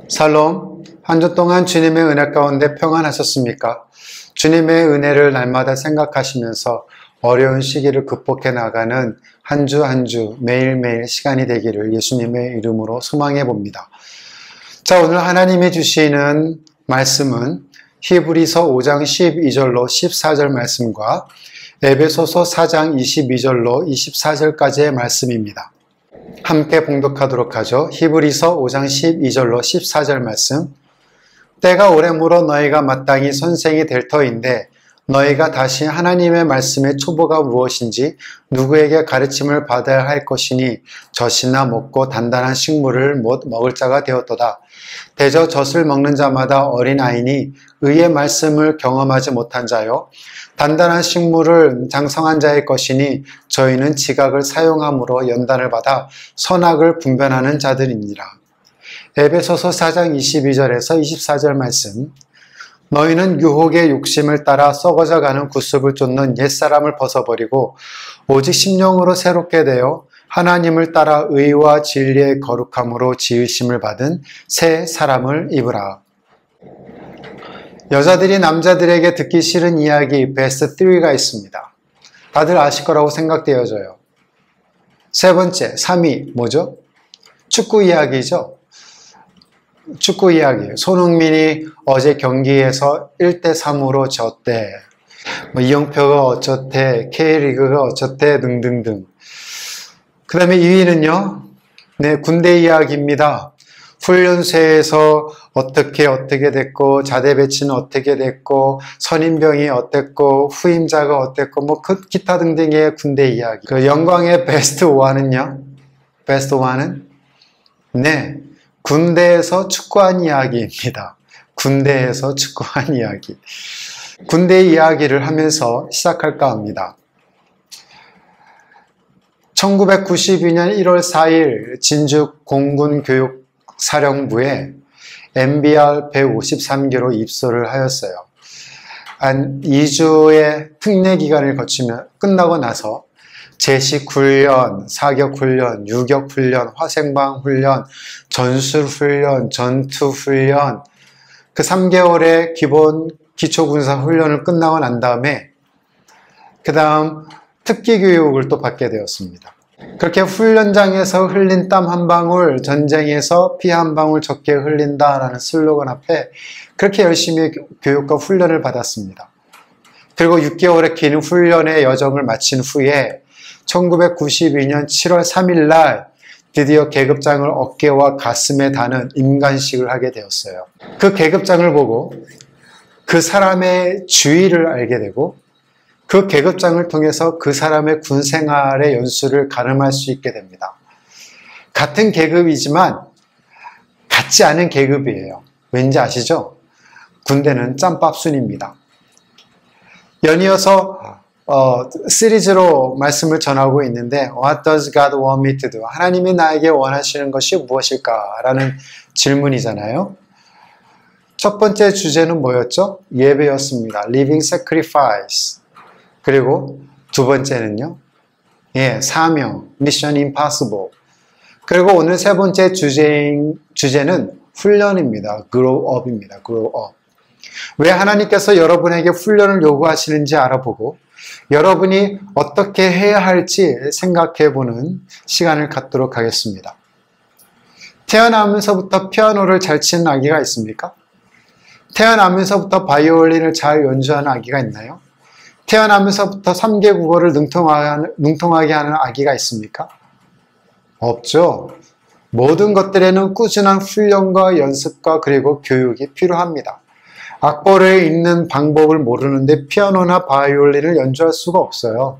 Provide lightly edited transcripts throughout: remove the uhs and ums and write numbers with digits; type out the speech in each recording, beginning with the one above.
샬롬, 한 주 동안 주님의 은혜 가운데 평안하셨습니까? 주님의 은혜를 날마다 생각하시면서 어려운 시기를 극복해 나가는 한 주 한 주 매일매일 시간이 되기를 예수님의 이름으로 소망해 봅니다. 자, 오늘 하나님이 주시는 말씀은 히브리서 5장 12절로 14절 말씀과 에베소서 4장 22절로 24절까지의 말씀입니다. 함께 봉독하도록 하죠. 히브리서 5장 12절로 14절 말씀. 때가 오래므로 너희가 마땅히 선생이 될 터인데 너희가 다시 하나님의 말씀의 초보가 무엇인지 누구에게 가르침을 받아야 할 것이니 젖이나 먹고 단단한 식물을 못 먹을 자가 되었도다. 대저 젖을 먹는 자마다 어린아이니 의의 말씀을 경험하지 못한 자요. 단단한 식물을 장성한 자의 것이니 저희는 지각을 사용함으로 연단을 받아 선악을 분별하는 자들이니라. 에베소서 4장 22절에서 24절 말씀. 너희는 유혹의 욕심을 따라 썩어져 가는 구습을 쫓는 옛사람을 벗어버리고 오직 심령으로 새롭게 되어 하나님을 따라 의와 진리의 거룩함으로 지으심을 받은 새 사람을 입으라. 여자들이 남자들에게 듣기 싫은 이야기 베스트 3가 있습니다. 다들 아실 거라고 생각되어져요. 세 번째, 3위 뭐죠? 축구 이야기죠. 축구 이야기. 손흥민이 어제 경기에서 1대3으로 졌대. 이영표가 어쩌대, K리그가 어쩌대 등등등. 그 다음에 2위는요. 네, 군대 이야기입니다. 훈련소에서 어떻게 됐고, 자대 배치는 어떻게 됐고, 선임병이 어땠고, 후임자가 어땠고, 기타 등등의 군대 이야기. 그 영광의 베스트 1은요? 베스트 1은? 네, 군대에서 축구한 이야기입니다. 군대에서 축구한 이야기. 군대 이야기를 하면서 시작할까 합니다. 1992년 1월 4일 진주 공군교육사령부에 MBR 153기로 입소를 하였어요. 한 2주의 특례 기간을 거치며 끝나고 나서 제식훈련, 사격훈련, 유격훈련, 화생방훈련, 전술훈련, 전투훈련 그 3개월의 기본 기초군사훈련을 끝나고 난 다음에 그 다음 특기교육을 또 받게 되었습니다. 그렇게 훈련장에서 흘린 땀 한 방울, 전쟁에서 피 한 방울 적게 흘린다라는 슬로건 앞에 그렇게 열심히 교육과 훈련을 받았습니다. 그리고 6개월의 긴 훈련의 여정을 마친 후에 1992년 7월 3일 날 드디어 계급장을 어깨와 가슴에 다는 임관식을 하게 되었어요. 그 계급장을 보고 그 사람의 주의를 알게 되고 그 계급장을 통해서 그 사람의 군 생활의 연수를 가늠할 수 있게 됩니다. 같은 계급이지만 같지 않은 계급이에요. 왠지 아시죠? 군대는 짬밥순입니다. 연이어서 시리즈로 말씀을 전하고 있는데 What does God want me to do? 하나님이 나에게 원하시는 것이 무엇일까? 라는 질문이잖아요. 첫 번째 주제는 뭐였죠? 예배였습니다. Living sacrifice. 그리고 두 번째는요. 사명, Mission Impossible. 그리고 오늘 세 번째 주제는 훈련입니다. Grow up입니다. Grow up. 왜 하나님께서 여러분에게 훈련을 요구하시는지 알아보고 여러분이 어떻게 해야 할지 생각해보는 시간을 갖도록 하겠습니다. 태어나면서부터 피아노를 잘 치는 아기가 있습니까? 태어나면서부터 바이올린을 잘 연주하는 아기가 있나요? 태어나면서부터 3개 국어를 능통하게 하는 아기가 있습니까? 없죠. 모든 것들에는 꾸준한 훈련과 연습과 그리고 교육이 필요합니다. 악보를 읽는 방법을 모르는데 피아노나 바이올린을 연주할 수가 없어요.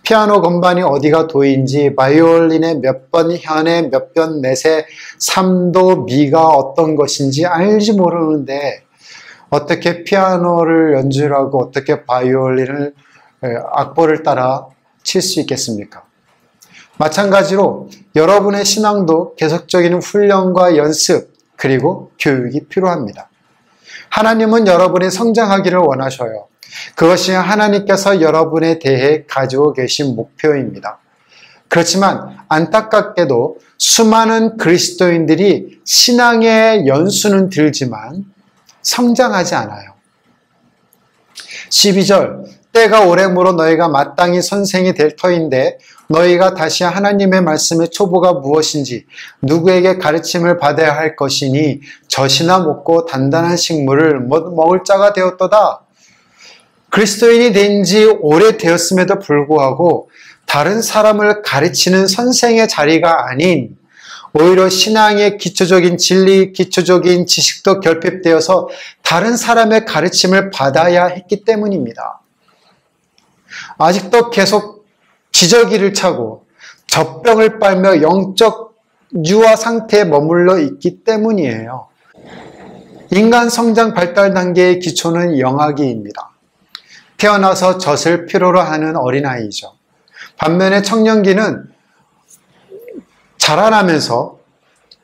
피아노 건반이 어디가 도인지, 바이올린의 몇 번 현에 몇 번 넷에 3도 미가 어떤 것인지 알지 모르는데 어떻게 피아노를 연주하고 어떻게 바이올린을 악보를 따라 칠 수 있겠습니까? 마찬가지로 여러분의 신앙도 계속적인 훈련과 연습 그리고 교육이 필요합니다. 하나님은 여러분이 성장하기를 원하셔요. 그것이 하나님께서 여러분에 대해 가지고 계신 목표입니다. 그렇지만 안타깝게도 수많은 그리스도인들이 신앙의 연수는 들지만 성장하지 않아요. 12절, 때가 오래므로 너희가 마땅히 선생이 될 터인데 너희가 다시 하나님의 말씀의 초보가 무엇인지 누구에게 가르침을 받아야 할 것이니 젖이나 먹고 단단한 식물을 먹을 자가 되었도다. 그리스도인이 된 지 오래되었음에도 불구하고 다른 사람을 가르치는 선생의 자리가 아닌 오히려 신앙의 기초적인 진리, 기초적인 지식도 결핍되어서 다른 사람의 가르침을 받아야 했기 때문입니다. 아직도 계속 기저귀를 차고 젖병을 빨며 영적 유아 상태에 머물러 있기 때문이에요. 인간 성장 발달 단계의 기초는 영아기입니다. 태어나서 젖을 필요로 하는 어린아이죠. 반면에 청년기는 자라나면서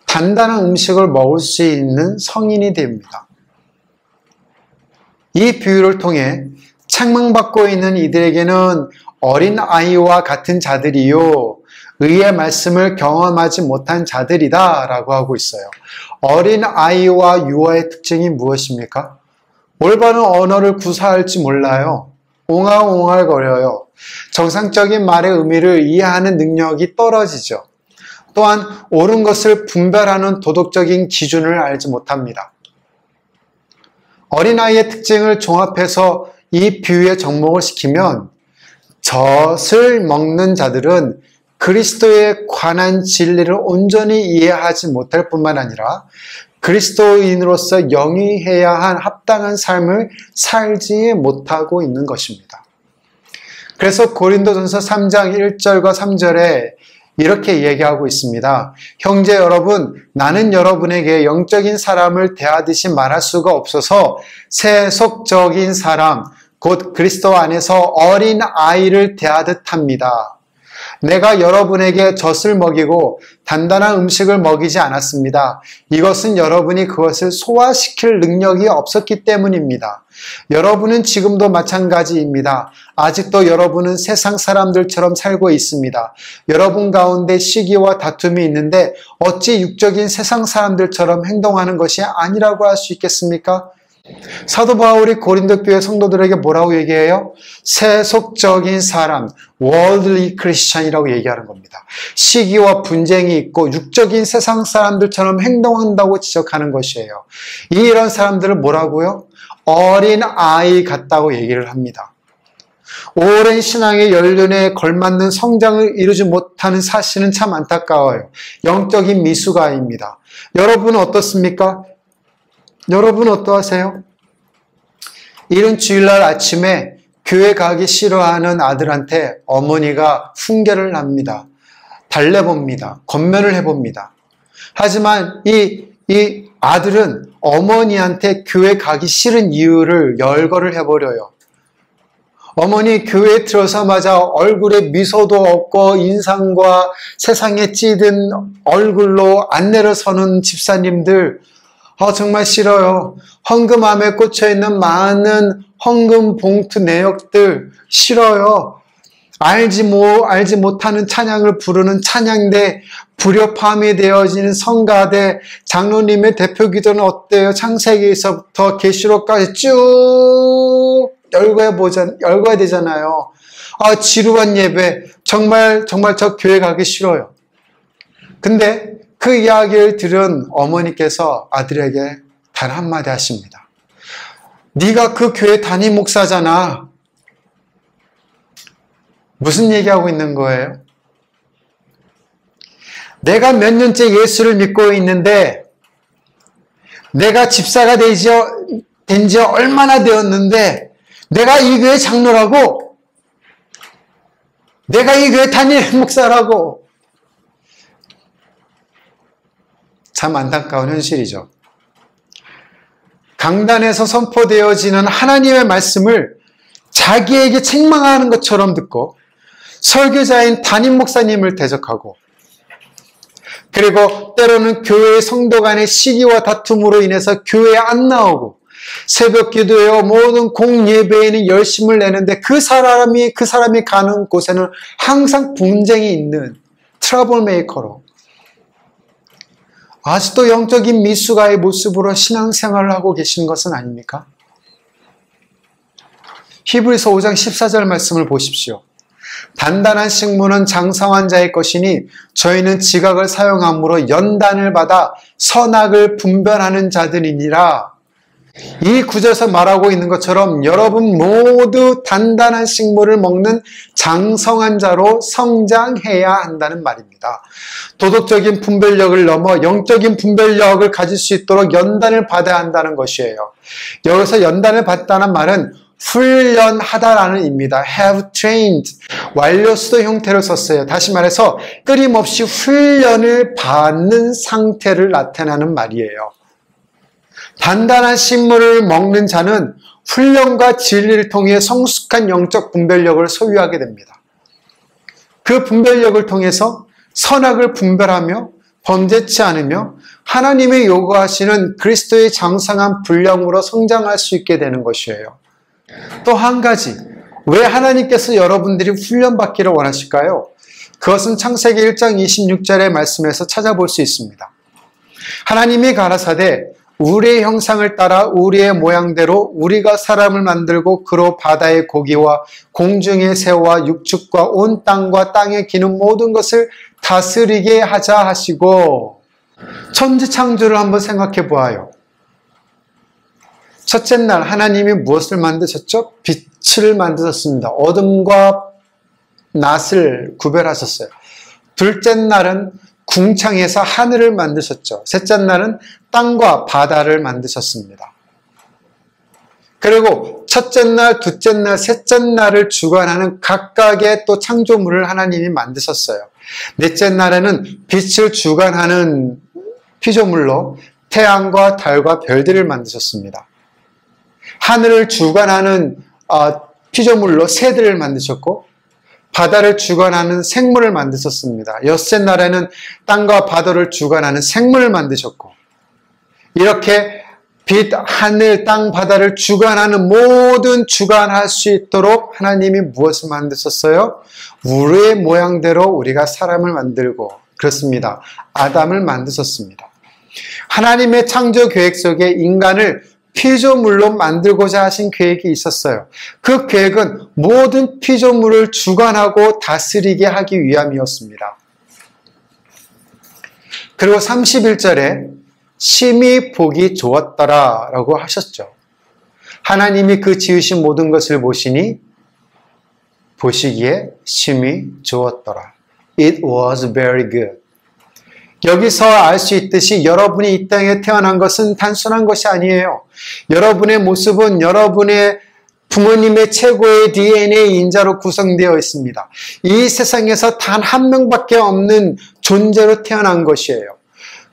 단단한 음식을 먹을 수 있는 성인이 됩니다. 이 비유를 통해 책망받고 있는 이들에게는 어린아이와 같은 자들이요 의의 말씀을 경험하지 못한 자들이다 라고 하고 있어요. 어린아이와 유아의 특징이 무엇입니까? 올바른 언어를 구사할지 몰라요. 옹알옹알거려요. 정상적인 말의 의미를 이해하는 능력이 떨어지죠. 또한 옳은 것을 분별하는 도덕적인 기준을 알지 못합니다. 어린아이의 특징을 종합해서 이 비유에 접목을 시키면 젖을 먹는 자들은 그리스도에 관한 진리를 온전히 이해하지 못할 뿐만 아니라 그리스도인으로서 영위해야 한 합당한 삶을 살지 못하고 있는 것입니다. 그래서 고린도전서 3장 1절과 3절에 이렇게 얘기하고 있습니다. 형제 여러분, 나는 여러분에게 영적인 사람을 대하듯이 말할 수가 없어서 세속적인 사람, 곧 그리스도 안에서 어린 아이를 대하듯 합니다. 내가 여러분에게 젖을 먹이고 단단한 음식을 먹이지 않았습니다. 이것은 여러분이 그것을 소화시킬 능력이 없었기 때문입니다. 여러분은 지금도 마찬가지입니다. 아직도 여러분은 세상 사람들처럼 살고 있습니다. 여러분 가운데 시기와 다툼이 있는데 어찌 육적인 세상 사람들처럼 행동하는 것이 아니라고 할 수 있겠습니까? 사도 바울이 고린도 교회 성도들에게 뭐라고 얘기해요? 세속적인 사람, worldly Christian이라고 얘기하는 겁니다. 시기와 분쟁이 있고 육적인 세상 사람들처럼 행동한다고 지적하는 것이에요. 이런 사람들을 뭐라고요? 어린 아이 같다고 얘기를 합니다. 오랜 신앙의 연륜에 걸맞는 성장을 이루지 못하는 사실은 참 안타까워요. 영적인 미숙아입니다. 여러분은 어떻습니까? 여러분 어떠하세요? 이른 주일날 아침에 교회 가기 싫어하는 아들한테 어머니가 훈계를 합니다. 달래봅니다. 권면을 해봅니다. 하지만 이 아들은 어머니한테 교회 가기 싫은 이유를 열거를 해버려요. 어머니 교회에 들어서마자 얼굴에 미소도 없고 인상과 세상에 찌든 얼굴로 안내를 서는 집사님들 정말 싫어요. 헌금함에 꽂혀있는 많은 헌금 봉투 내역들 싫어요. 알지 못하는 찬양을 부르는 찬양대, 불협화음이 되어지는 성가대, 장로님의 대표 기도는 어때요? 창세기에서부터 계시록까지 쭉 열거해야 되잖아요. 지루한 예배, 정말 저 교회 가기 싫어요. 근데 그 이야기를 들은 어머니께서 아들에게 단 한마디 하십니다. 네가 그 교회 담임 목사잖아. 무슨 얘기하고 있는 거예요? 내가 몇 년째 예수를 믿고 있는데 내가 집사가 된 지 얼마나 되었는데 내가 이 교회 장로라고, 내가 이 교회 담임 목사라고. 참 안타까운 현실이죠. 강단에서 선포되어지는 하나님의 말씀을 자기에게 책망하는 것처럼 듣고 설교자인 담임 목사님을 대적하고, 그리고 때로는 교회의 성도 간의 시기와 다툼으로 인해서 교회에 안 나오고 새벽 기도회와 모든 공예배에는 열심을 내는데 그 사람이 가는 곳에는 항상 분쟁이 있는 트러블 메이커로 아직도 영적인 미숙아의 모습으로 신앙생활을 하고 계신 것은 아닙니까? 히브리서 5장 14절 말씀을 보십시오. 단단한 식물은 장성한 자의 것이니 저희는 지각을 사용함으로 연단을 받아 선악을 분별하는 자들이니라. 이 구절에서 말하고 있는 것처럼 여러분 모두 단단한 식물을 먹는 장성한 자로 성장해야 한다는 말입니다. 도덕적인 분별력을 넘어 영적인 분별력을 가질 수 있도록 연단을 받아야 한다는 것이에요. 여기서 연단을 받다는 말은 훈련하다라는 의미입니다. have trained, 완료수도 형태를 썼어요. 다시 말해서 끊임없이 훈련을 받는 상태를 나타내는 말이에요. 단단한 식물을 먹는 자는 훈련과 진리를 통해 성숙한 영적 분별력을 소유하게 됩니다. 그 분별력을 통해서 선악을 분별하며 범죄치 않으며 하나님의 요구하시는 그리스도의 장성한 분량으로 성장할 수 있게 되는 것이에요. 또 한 가지, 왜 하나님께서 여러분들이 훈련받기를 원하실까요? 그것은 창세기 1장 26절의 말씀에서 찾아볼 수 있습니다. 하나님이 가라사대 우리의 형상을 따라 우리의 모양대로 우리가 사람을 만들고 그로 바다의 고기와 공중의 새와 육축과 온 땅과 땅에 기는 모든 것을 다스리게 하자 하시고, 천지 창조를 한번 생각해 보아요. 첫째 날 하나님이 무엇을 만드셨죠? 빛을 만드셨습니다. 어둠과 낮을 구별하셨어요. 둘째 날은 궁창에서 하늘을 만드셨죠. 셋째 날은 땅과 바다를 만드셨습니다. 그리고 첫째 날, 둘째 날, 셋째 날을 주관하는 각각의 또 창조물을 하나님이 만드셨어요. 넷째 날에는 빛을 주관하는 피조물로 태양과 달과 별들을 만드셨습니다. 하늘을 주관하는 피조물로 새들을 만드셨고, 바다를 주관하는 생물을 만드셨습니다. 엿새 날에는 땅과 바다를 주관하는 생물을 만드셨고, 이렇게 빛, 하늘, 땅, 바다를 주관하는 모든 주관할 수 있도록 하나님이 무엇을 만드셨어요? 우리의 모양대로 우리가 사람을 만들고, 그렇습니다. 아담을 만드셨습니다. 하나님의 창조 계획 속에 인간을 피조물로 만들고자 하신 계획이 있었어요. 그 계획은 모든 피조물을 주관하고 다스리게 하기 위함이었습니다. 그리고 31절에 심히 보기 좋았더라 라고 하셨죠. 하나님이 그 지으신 모든 것을 보시기에 심히 좋았더라. It was very good. 여기서 알 수 있듯이 여러분이 이 땅에 태어난 것은 단순한 것이 아니에요. 여러분의 모습은 여러분의 부모님의 최고의 DNA 인자로 구성되어 있습니다. 이 세상에서 단 한 명밖에 없는 존재로 태어난 것이에요.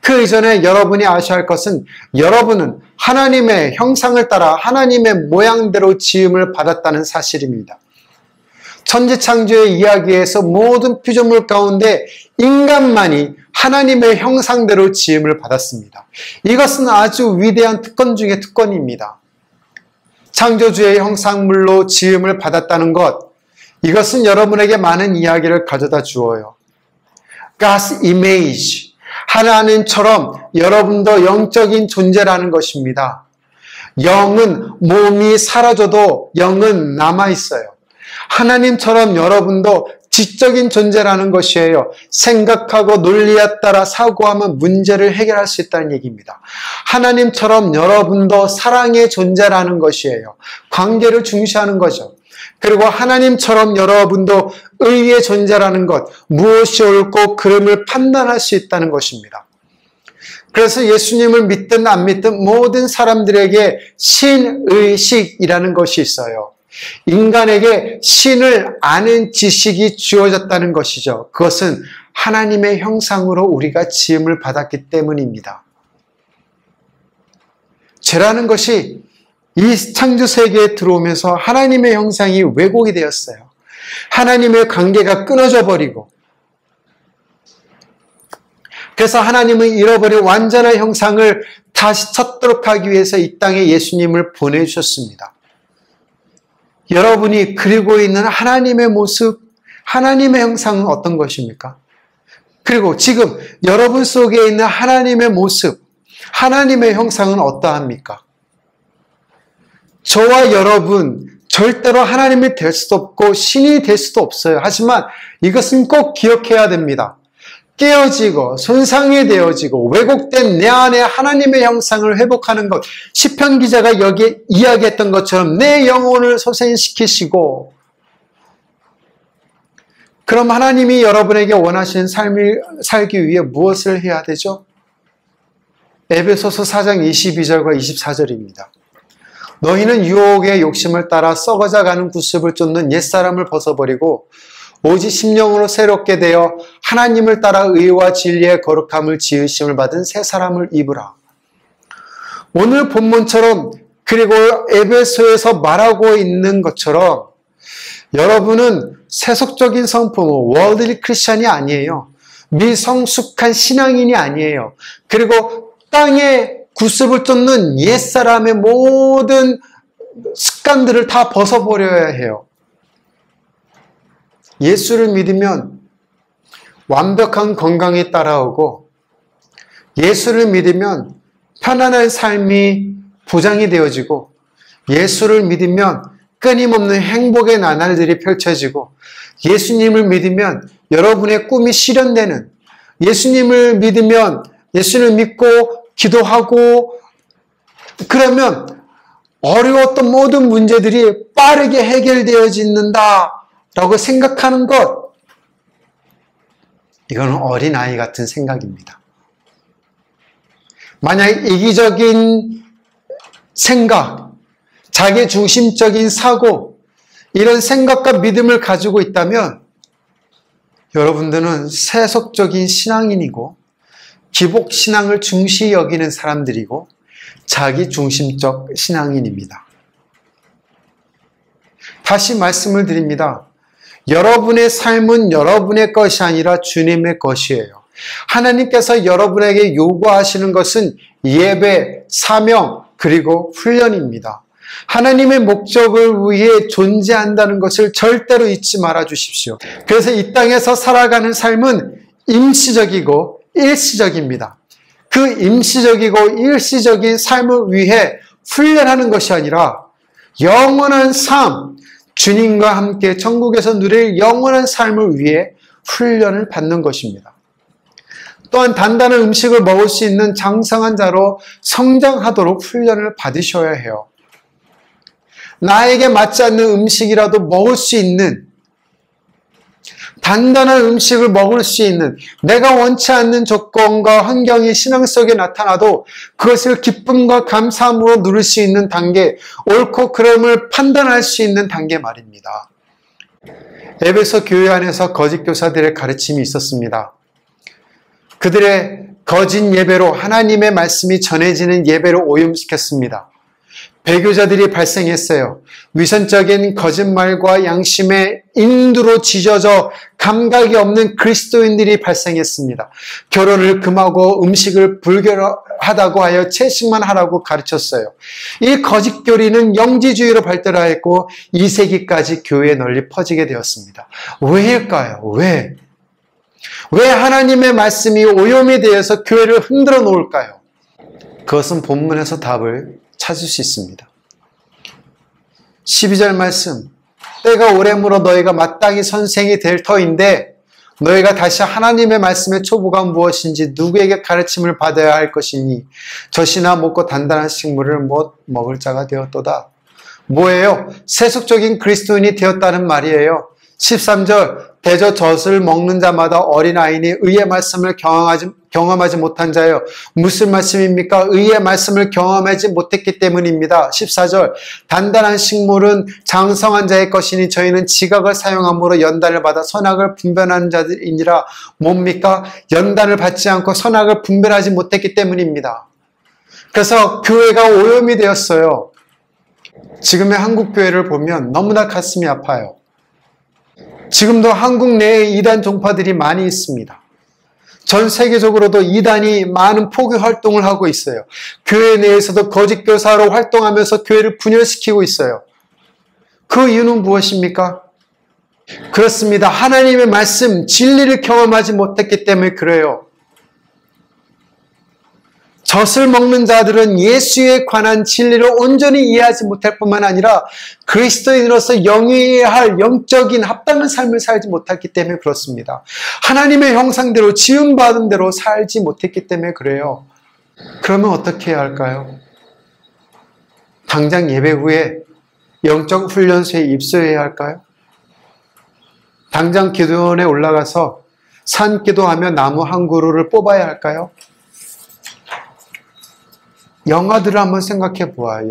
그 이전에 여러분이 아셔야 할 것은 여러분은 하나님의 형상을 따라 하나님의 모양대로 지음을 받았다는 사실입니다. 천지창조의 이야기에서 모든 피조물 가운데 인간만이 하나님의 형상대로 지음을 받았습니다. 이것은 아주 위대한 특권 중의 특권입니다. 창조주의 형상물로 지음을 받았다는 것, 이것은 여러분에게 많은 이야기를 가져다 주어요. God's image, 하나님처럼 여러분도 영적인 존재라는 것입니다. 영은 몸이 사라져도 영은 남아있어요. 하나님처럼 여러분도 지적인 존재라는 것이에요. 생각하고 논리에 따라 사고하면 문제를 해결할 수 있다는 얘기입니다. 하나님처럼 여러분도 사랑의 존재라는 것이에요. 관계를 중시하는 거죠. 그리고 하나님처럼 여러분도 의의 존재라는 것, 무엇이 옳고 그름을 판단할 수 있다는 것입니다. 그래서 예수님을 믿든 안 믿든 모든 사람들에게 신의식이라는 것이 있어요. 인간에게 신을 아는 지식이 주어졌다는 것이죠. 그것은 하나님의 형상으로 우리가 지음을 받았기 때문입니다. 죄라는 것이 이 창조 세계에 들어오면서 하나님의 형상이 왜곡이 되었어요. 하나님의 관계가 끊어져 버리고 그래서 하나님은 잃어버린 완전한 형상을 다시 찾도록 하기 위해서 이 땅에 예수님을 보내주셨습니다. 여러분이 그리고 있는 하나님의 모습, 하나님의 형상은 어떤 것입니까? 그리고 지금 여러분 속에 있는 하나님의 모습, 하나님의 형상은 어떠합니까? 저와 여러분 절대로 하나님이 될 수도 없고 신이 될 수도 없어요. 하지만 이것은 꼭 기억해야 됩니다. 깨어지고 손상이 되어지고 왜곡된 내 안에 하나님의 형상을 회복하는 것, 시편 기자가 여기에 이야기했던 것처럼 내 영혼을 소생시키시고, 그럼 하나님이 여러분에게 원하시는 삶을 살기 위해 무엇을 해야 되죠? 에베소서 4장 22절과 24절입니다. 너희는 유혹의 욕심을 따라 썩어져가는 구습을 쫓는 옛사람을 벗어버리고 오직 심령으로 새롭게 되어 하나님을 따라 의와 진리의 거룩함을 지으심을 받은 새 사람을 입으라. 오늘 본문처럼 그리고 에베소에서 말하고 있는 것처럼 여러분은 세속적인 성품, 월드리 크리스찬이 아니에요. 미성숙한 신앙인이 아니에요. 그리고 땅에 구습을 쫓는 옛사람의 모든 습관들을 다 벗어버려야 해요. 예수를 믿으면 완벽한 건강이 따라오고, 예수를 믿으면 편안한 삶이 보장이 되어지고, 예수를 믿으면 끊임없는 행복의 나날들이 펼쳐지고, 예수님을 믿으면 여러분의 꿈이 실현되는, 예수님을 믿으면 예수를 믿고 기도하고 그러면 어려웠던 모든 문제들이 빠르게 해결되어진다라고 생각하는 것, 이건 어린아이 같은 생각입니다. 만약 이기적인 생각, 자기중심적인 사고, 이런 생각과 믿음을 가지고 있다면 여러분들은 세속적인 신앙인이고 기복신앙을 중시 여기는 사람들이고 자기중심적 신앙인입니다. 다시 말씀을 드립니다. 여러분의 삶은 여러분의 것이 아니라 주님의 것이에요. 하나님께서 여러분에게 요구하시는 것은 예배, 사명, 그리고 훈련입니다. 하나님의 목적을 위해 존재한다는 것을 절대로 잊지 말아 주십시오. 그래서 이 땅에서 살아가는 삶은 임시적이고 일시적입니다. 그 임시적이고 일시적인 삶을 위해 훈련하는 것이 아니라 영원한 삶, 주님과 함께 천국에서 누릴 영원한 삶을 위해 훈련을 받는 것입니다. 또한 단단한 음식을 먹을 수 있는 장성한 자로 성장하도록 훈련을 받으셔야 해요. 나에게 맞지 않는 음식이라도 먹을 수 있는, 단단한 음식을 먹을 수 있는, 내가 원치 않는 조건과 환경이 신앙 속에 나타나도 그것을 기쁨과 감사함으로 누릴 수 있는 단계, 옳고 그름을 판단할 수 있는 단계 말입니다. 에베소 교회 안에서 거짓 교사들의 가르침이 있었습니다. 그들의 거짓 예배로 하나님의 말씀이 전해지는 예배를 오염시켰습니다. 배교자들이 발생했어요. 위선적인 거짓말과 양심의 인두로 지져져 감각이 없는 그리스도인들이 발생했습니다. 결혼을 금하고 음식을 불결하다고 하여 채식만 하라고 가르쳤어요. 이 거짓 교리는 영지주의로 발달하였고 2세기까지 교회에 널리 퍼지게 되었습니다. 왜일까요? 왜 하나님의 말씀이 오염이 되어서 교회를 흔들어 놓을까요? 그것은 본문에서 답을 찾을 수 있습니다. 12절 말씀, 때가 오래므로 너희가 마땅히 선생이 될 터인데 너희가 다시 하나님의 말씀의 초보가 무엇인지 누구에게 가르침을 받아야 할 것이니 젖이나 먹고 단단한 식물을 못 먹을 자가 되었도다. 뭐예요? 세속적인 그리스도인이 되었다는 말이에요. 13절, 대저 젖을 먹는 자마다 어린아이니 의의 말씀을 경험하지 못한 자요. 무슨 말씀입니까? 의의 말씀을 경험하지 못했기 때문입니다. 14절, 단단한 식물은 장성한 자의 것이니 저희는 지각을 사용함으로 연단을 받아 선악을 분별하는 자들이니라. 뭡니까? 연단을 받지 않고 선악을 분별하지 못했기 때문입니다. 그래서 교회가 오염이 되었어요. 지금의 한국 교회를 보면 너무나 가슴이 아파요. 지금도 한국 내에 이단 종파들이 많이 있습니다. 전 세계적으로도 이단이 많은 포교 활동을 하고 있어요. 교회 내에서도 거짓 교사로 활동하면서 교회를 분열시키고 있어요. 그 이유는 무엇입니까? 그렇습니다. 하나님의 말씀, 진리를 경험하지 못했기 때문에 그래요. 젖을 먹는 자들은 예수에 관한 진리를 온전히 이해하지 못할 뿐만 아니라 그리스도인으로서 영위해야 할 영적인 합당한 삶을 살지 못했기 때문에 그렇습니다. 하나님의 형상대로 지음받은 대로 살지 못했기 때문에 그래요. 그러면 어떻게 해야 할까요? 당장 예배 후에 영적 훈련소에 입소해야 할까요? 당장 기도원에 올라가서 산기도하며 나무 한 그루를 뽑아야 할까요? 영아들을 한번 생각해 보아요.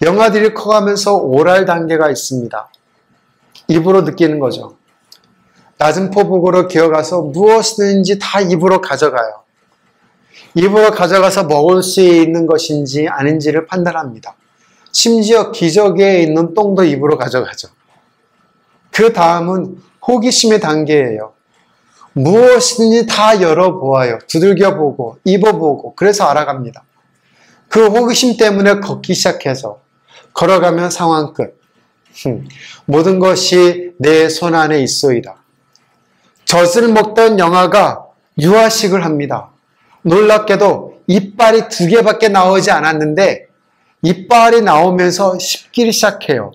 영아들이 커가면서 오랄 단계가 있습니다. 입으로 느끼는 거죠. 낮은 포복으로 기어가서 무엇이든지 다 입으로 가져가요. 입으로 가져가서 먹을 수 있는 것인지 아닌지를 판단합니다. 심지어 기저귀에 있는 똥도 입으로 가져가죠. 그 다음은 호기심의 단계예요. 무엇이든지 다 열어보아요. 두들겨보고 입어보고 그래서 알아갑니다. 그 호기심 때문에 걷기 시작해서 걸어가면 상황 끝. 모든 것이 내 손 안에 있소이다. 젖을 먹던 영아가 유아식을 합니다. 놀랍게도 이빨이 2개밖에 나오지 않았는데 이빨이 나오면서 씹기 시작해요.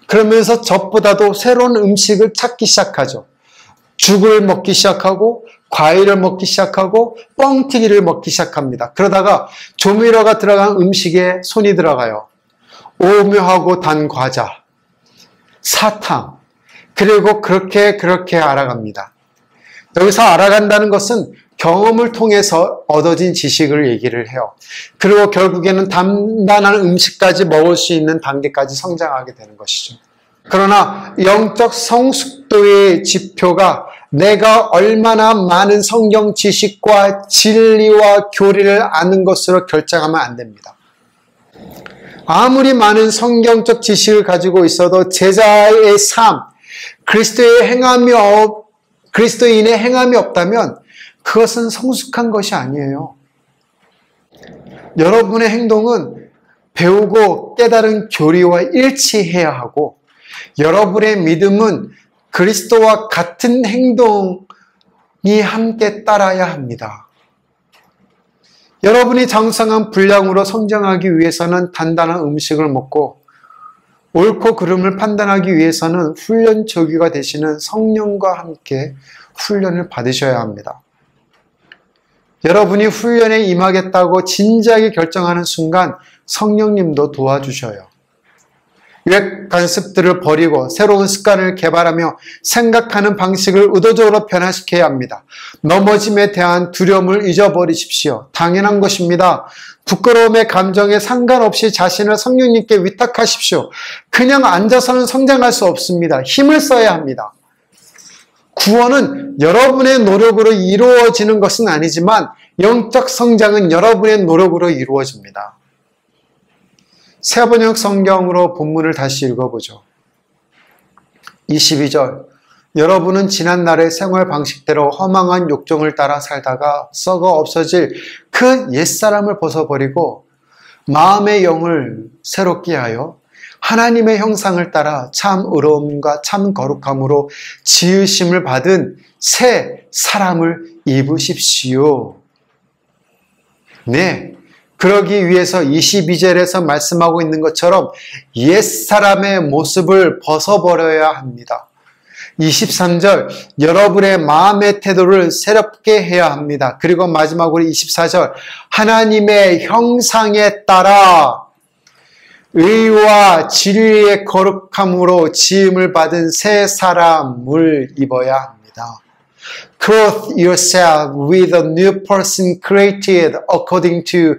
그러면서 젖보다도 새로운 음식을 찾기 시작하죠. 죽을 먹기 시작하고 과일을 먹기 시작하고 뻥튀기를 먹기 시작합니다. 그러다가 조미료가 들어간 음식에 손이 들어가요. 오묘하고 단 과자, 사탕, 그리고 그렇게 알아갑니다. 여기서 알아간다는 것은 경험을 통해서 얻어진 지식을 얘기를 해요. 그리고 결국에는 단단한 음식까지 먹을 수 있는 단계까지 성장하게 되는 것이죠. 그러나 영적 성숙도의 지표가 내가 얼마나 많은 성경 지식과 진리와 교리를 아는 것으로 결정하면 안 됩니다. 아무리 많은 성경적 지식을 가지고 있어도 제자의 삶, 그리스도인의 행함이 없다면 그것은 성숙한 것이 아니에요. 여러분의 행동은 배우고 깨달은 교리와 일치해야 하고 여러분의 믿음은 그리스도와 같은 행동이 함께 따라야 합니다. 여러분이 장성한 분량으로 성장하기 위해서는 단단한 음식을 먹고 옳고 그름을 판단하기 위해서는 훈련 조기가 되시는 성령과 함께 훈련을 받으셔야 합니다. 여러분이 훈련에 임하겠다고 진지하게 결정하는 순간 성령님도 도와주셔요. 옛 관습들을 버리고 새로운 습관을 개발하며 생각하는 방식을 의도적으로 변화시켜야 합니다. 넘어짐에 대한 두려움을 잊어버리십시오. 당연한 것입니다. 부끄러움의 감정에 상관없이 자신을 성령님께 위탁하십시오. 그냥 앉아서는 성장할 수 없습니다. 힘을 써야 합니다. 구원은 여러분의 노력으로 이루어지는 것은 아니지만 영적 성장은 여러분의 노력으로 이루어집니다. 새번역 성경으로 본문을 다시 읽어보죠. 22절. 여러분은 지난날의 생활 방식대로 허망한 욕정을 따라 살다가 썩어 없어질 그 옛사람을 벗어버리고 마음의 영을 새롭게 하여 하나님의 형상을 따라 참 의로움과 참 거룩함으로 지으심을 받은 새 사람을 입으십시오. 네. 그러기 위해서 22절에서 말씀하고 있는 것처럼 옛사람의 모습을 벗어버려야 합니다. 23절, 여러분의 마음의 태도를 새롭게 해야 합니다. 그리고 마지막으로 24절, 하나님의 형상에 따라 의와 진리의 거룩함으로 지음을 받은 새 사람을 입어야 합니다. Clothe yourself with a new person created according to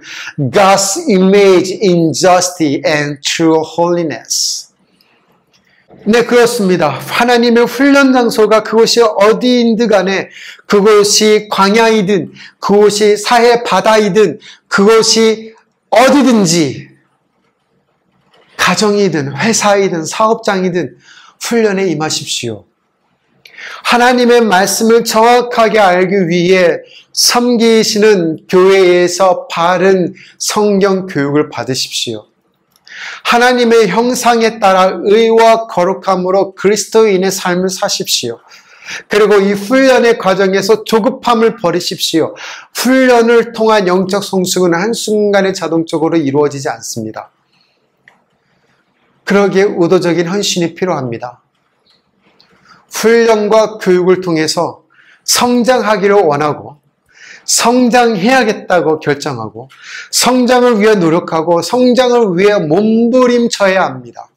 God's image in justice and true holiness. 네, 그렇습니다. 하나님의 훈련 장소가 그곳이 어디인든 간에 그곳이 광야이든 그곳이 사해 바다이든 그곳이 어디든지 가정이든 회사이든 사업장이든 훈련에 임하십시오. 하나님의 말씀을 정확하게 알기 위해 섬기시는 교회에서 바른 성경 교육을 받으십시오. 하나님의 형상에 따라 의와 거룩함으로 그리스도인의 삶을 사십시오. 그리고 이 훈련의 과정에서 조급함을 버리십시오. 훈련을 통한 영적 성숙은 한순간에 자동적으로 이루어지지 않습니다. 그러기에 의도적인 헌신이 필요합니다. 훈련과 교육을 통해서 성장하기를 원하고 성장해야겠다고 결정하고 성장을 위해 노력하고 성장을 위해 몸부림쳐야 합니다.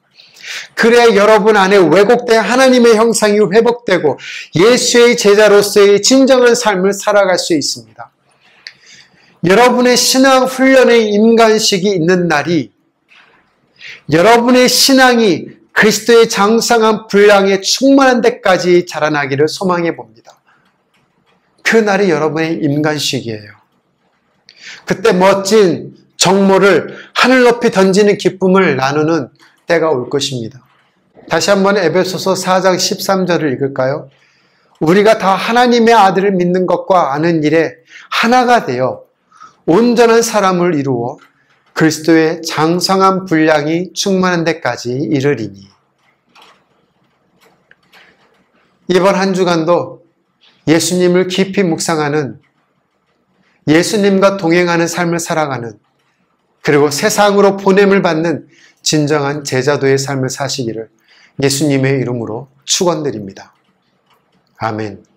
그래야 여러분 안에 왜곡된 하나님의 형상이 회복되고 예수의 제자로서의 진정한 삶을 살아갈 수 있습니다. 여러분의 신앙 훈련의 임관식이 있는 날이 여러분의 신앙이 그리스도의 장성한 분량에 충만한 데까지 자라나기를 소망해 봅니다. 그 날이 여러분의 임관식이에요. 그때 멋진 정모를 하늘 높이 던지는 기쁨을 나누는 때가 올 것입니다. 다시 한번 에베소서 4장 13절을 읽을까요? 우리가 다 하나님의 아들을 믿는 것과 아는 일에 하나가 되어 온전한 사람을 이루어 그리스도의 장성한 분량이 충만한 데까지 이르리니. 이번 한 주간도 예수님을 깊이 묵상하는, 예수님과 동행하는 삶을 살아가는, 그리고 세상으로 보냄을 받는 진정한 제자도의 삶을 사시기를 예수님의 이름으로 축원드립니다. 아멘.